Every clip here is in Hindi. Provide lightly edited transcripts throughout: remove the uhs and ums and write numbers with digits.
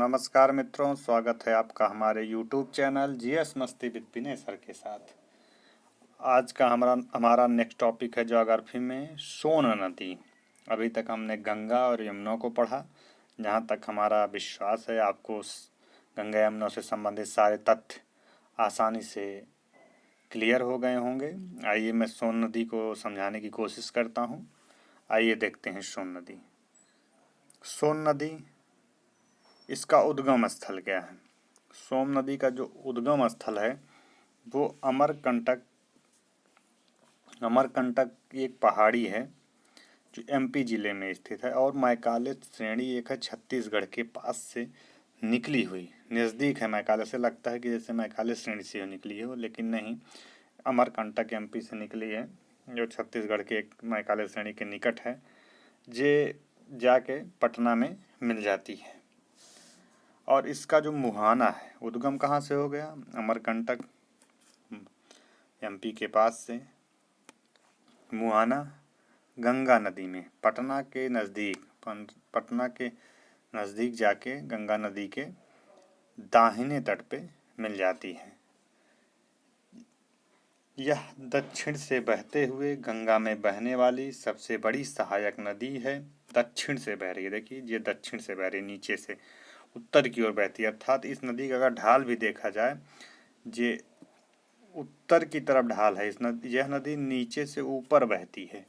नमस्कार मित्रों, स्वागत है आपका हमारे YouTube चैनल जीएस मस्ती विद विनय सर के साथ। आज का हमारा नेक्स्ट टॉपिक है ज्योग्राफी में सोन नदी। अभी तक हमने गंगा और यमुना को पढ़ा। जहाँ तक हमारा विश्वास है आपको गंगा यमुना से संबंधित सारे तथ्य आसानी से क्लियर हो गए होंगे। आइए मैं सोन नदी को समझाने की कोशिश करता हूँ। आइए देखते हैं सोन नदी। सोन नदी, इसका उद्गम स्थल क्या है? सोन नदी का जो उद्गम स्थल है वो अमरकंटक की एक पहाड़ी है जो एमपी जिले में स्थित है और मैकाले श्रेणी एक है छत्तीसगढ़ के पास से निकली हुई, नज़दीक है मैकाले से। लगता है कि जैसे मैकाले श्रेणी से निकली हो, लेकिन नहीं, अमरकंटक एमपी से निकली है जो छत्तीसगढ़ के एक मैकाले श्रेणी के निकट है। जे जाके पटना में मिल जाती है। और इसका जो मुहाना है, उद्गम कहाँ से हो गया? अमरकंटक एमपी के पास से। मुहाना गंगा नदी में पटना के नज़दीक जाके गंगा नदी के दाहिने तट पे मिल जाती है। यह दक्षिण से बहते हुए गंगा में बहने वाली सबसे बड़ी सहायक नदी है। दक्षिण से बह रही है, देखिए ये दक्षिण से बह रही है, नीचे से उत्तर की ओर बहती है। अर्थात इस नदी का अगर ढाल भी देखा जाए, ये उत्तर की तरफ ढाल है। यह नदी नीचे से ऊपर बहती है।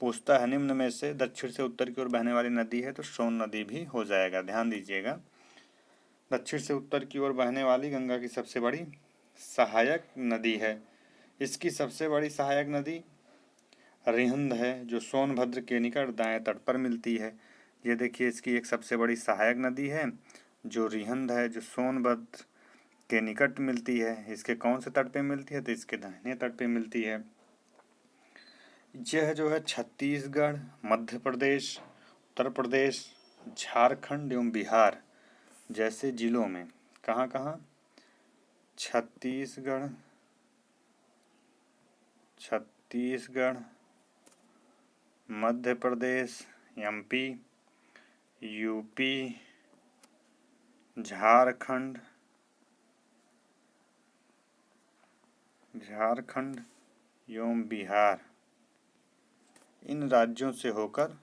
पूछता है निम्न में से दक्षिण से उत्तर की ओर बहने वाली नदी है, तो सोन नदी भी हो जाएगा। ध्यान दीजिएगा, दक्षिण से उत्तर की ओर बहने वाली गंगा की सबसे बड़ी सहायक नदी है। इसकी सबसे बड़ी सहायक नदी रिहंद है, जो सोनभद्र के निकट दाएं तट पर मिलती है। ये देखिए, इसकी एक सबसे बड़ी सहायक नदी है जो रिहंद है, जो सोनभद्र के निकट मिलती है। इसके कौन से तट पे मिलती है? तो इसके दाहिने तट पे मिलती है। यह जो है छत्तीसगढ़, मध्य प्रदेश, उत्तर प्रदेश, झारखंड एवं बिहार जैसे जिलों में, कहाँ कहाँ? छत्तीसगढ़, मध्य प्रदेश, एमपी, यूपी, झारखंड एवं बिहार, इन राज्यों से होकर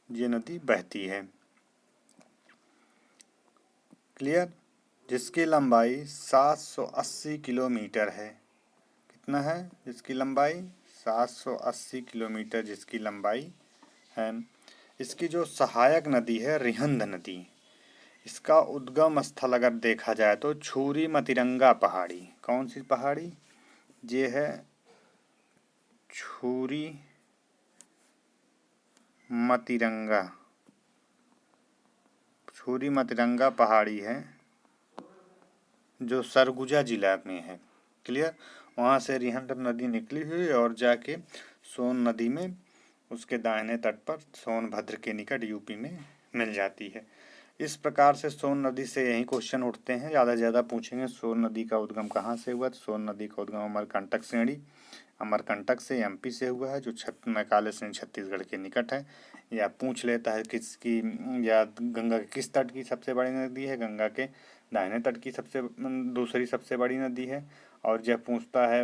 ये नदी बहती है। क्लियर? जिसकी लंबाई 780 किलोमीटर है। कितना है इसकी लंबाई? 780 किलोमीटर जिसकी लंबाई है। इसकी जो सहायक नदी है रिहंद नदी, इसका उद्गम स्थल अगर देखा जाए तो छुरी मतिरंगा पहाड़ी। कौन सी पहाड़ी? ये है छुरी मतिरंगा पहाड़ी है जो सरगुजा जिला में है। क्लियर? वहाँ से रिहंद नदी निकली हुई और जाके सोन नदी में उसके दाहिने तट पर सोनभद्र के निकट यूपी में मिल जाती है। इस प्रकार से सोन नदी से यही क्वेश्चन उठते हैं, ज़्यादा से ज़्यादा पूछेंगे सोन नदी का उद्गम कहाँ से हुआ। तो सोन नदी का उद्गम अमरकंटक से एमपी से हुआ है, जो मैकाले श्रेणी छत्तीसगढ़ के निकट है। या पूछ लेता है किसकी, या गंगा के किस तट की सबसे बड़ी नदी है? गंगा के दाहिने तट की दूसरी सबसे बड़ी नदी है। और जब पूछता है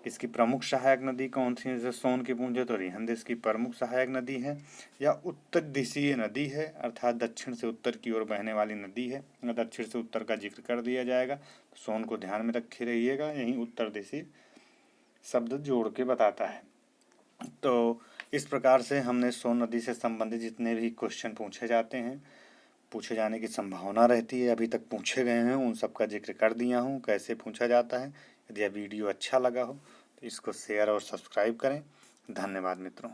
इसकी प्रमुख सहायक नदी कौन सी है, जैसे सोन की पूछे तो रिहंद इसकी प्रमुख सहायक नदी है। या उत्तर दिशीय नदी है, अर्थात दक्षिण से उत्तर की ओर बहने वाली नदी है। दक्षिण से उत्तर का जिक्र कर दिया जाएगा, सोन को ध्यान में रखे रहिएगा, यही उत्तर दिशीय शब्द जोड़ के बताता है। तो इस प्रकार से हमने सोन नदी से संबंधित जितने भी क्वेश्चन पूछे जाने की संभावना रहती है, अभी तक पूछे गए हैं, उन सब का जिक्र कर दिया हूँ कैसे पूछा जाता है। यदि यह वीडियो अच्छा लगा हो तो इसको शेयर और सब्सक्राइब करें। धन्यवाद मित्रों।